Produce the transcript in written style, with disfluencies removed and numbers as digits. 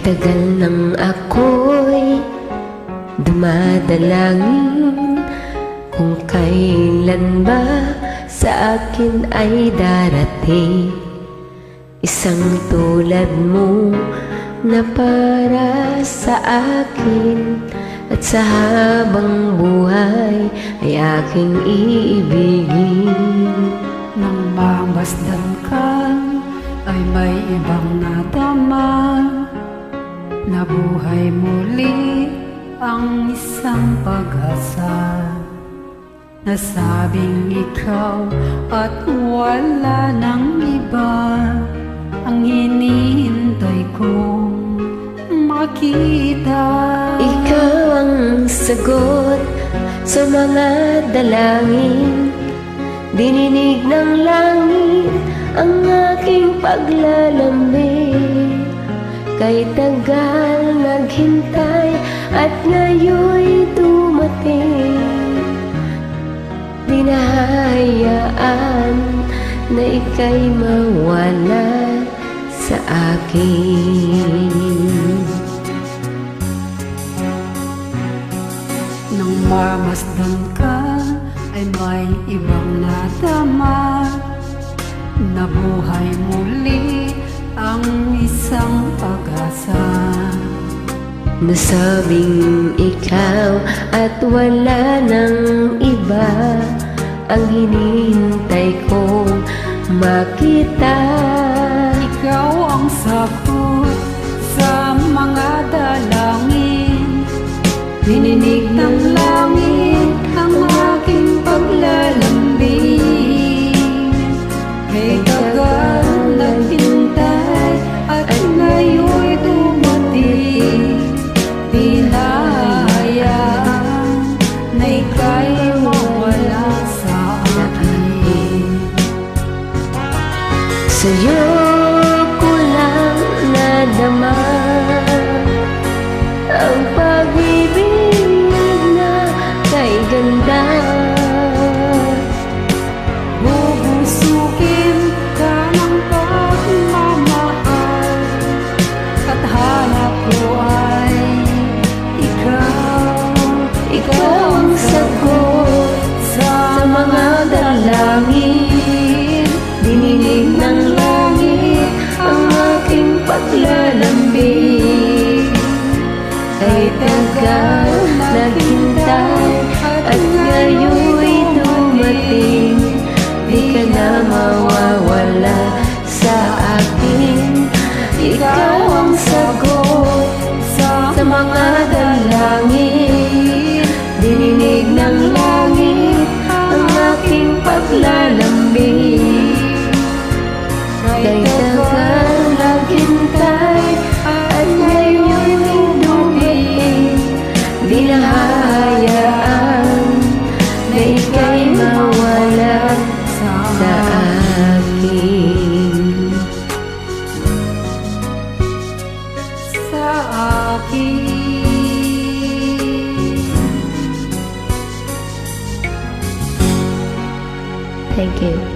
tagal nang ako'y dumadalangin kung kailan ba sa akin ay darating isang tulad mo na para sa akin, at sa habang buhay ay aking iibigin. Nang mamasdan ka ay may ibang nadama, nabuhay muli ang isang pag-asa. Nasabing ikaw at wala nang iba ang hinihintay kong makita. Ikaw ang sagot sa mga dalangin, dininig ng langit ang aking paglalambing. Kay tagal naghintay at ngayon'y dumating, di nahahayaan na ika'y mawala sa akin. Nang mamasdan ka ay may ibang nadama, nabuhay muli ang isang pag-asa. Nasabing ikaw at wala nang iba ang hinihintay kong makita. Ikaw ang sagot sa mga dalangin, dininig ng langit ang aking paglalambing. Kay tagal naghintay at ngayon'y dumating, di nahahayaan na ika'y mawala sa akin. Sa'yo ko lang nadama ang pag-ibig na kay ganda. Bubusukin ka ng pagmamahal at hanap ko ay ikaw. Ikaw ang sagot sa mga dalangin, dininig ng langit ang aking paglalambing. Kay tagal naghintay at ngayon'y dumating, di ka na mawawala sa akin. Ikaw ang sagot sa mga dalangin, dininig ng langit ang aking paglalambing. Kay tagal naghintay at ngayon'y dumating, di nahahayaan na ika'y mawala sa akin. Sa akin. Thank you.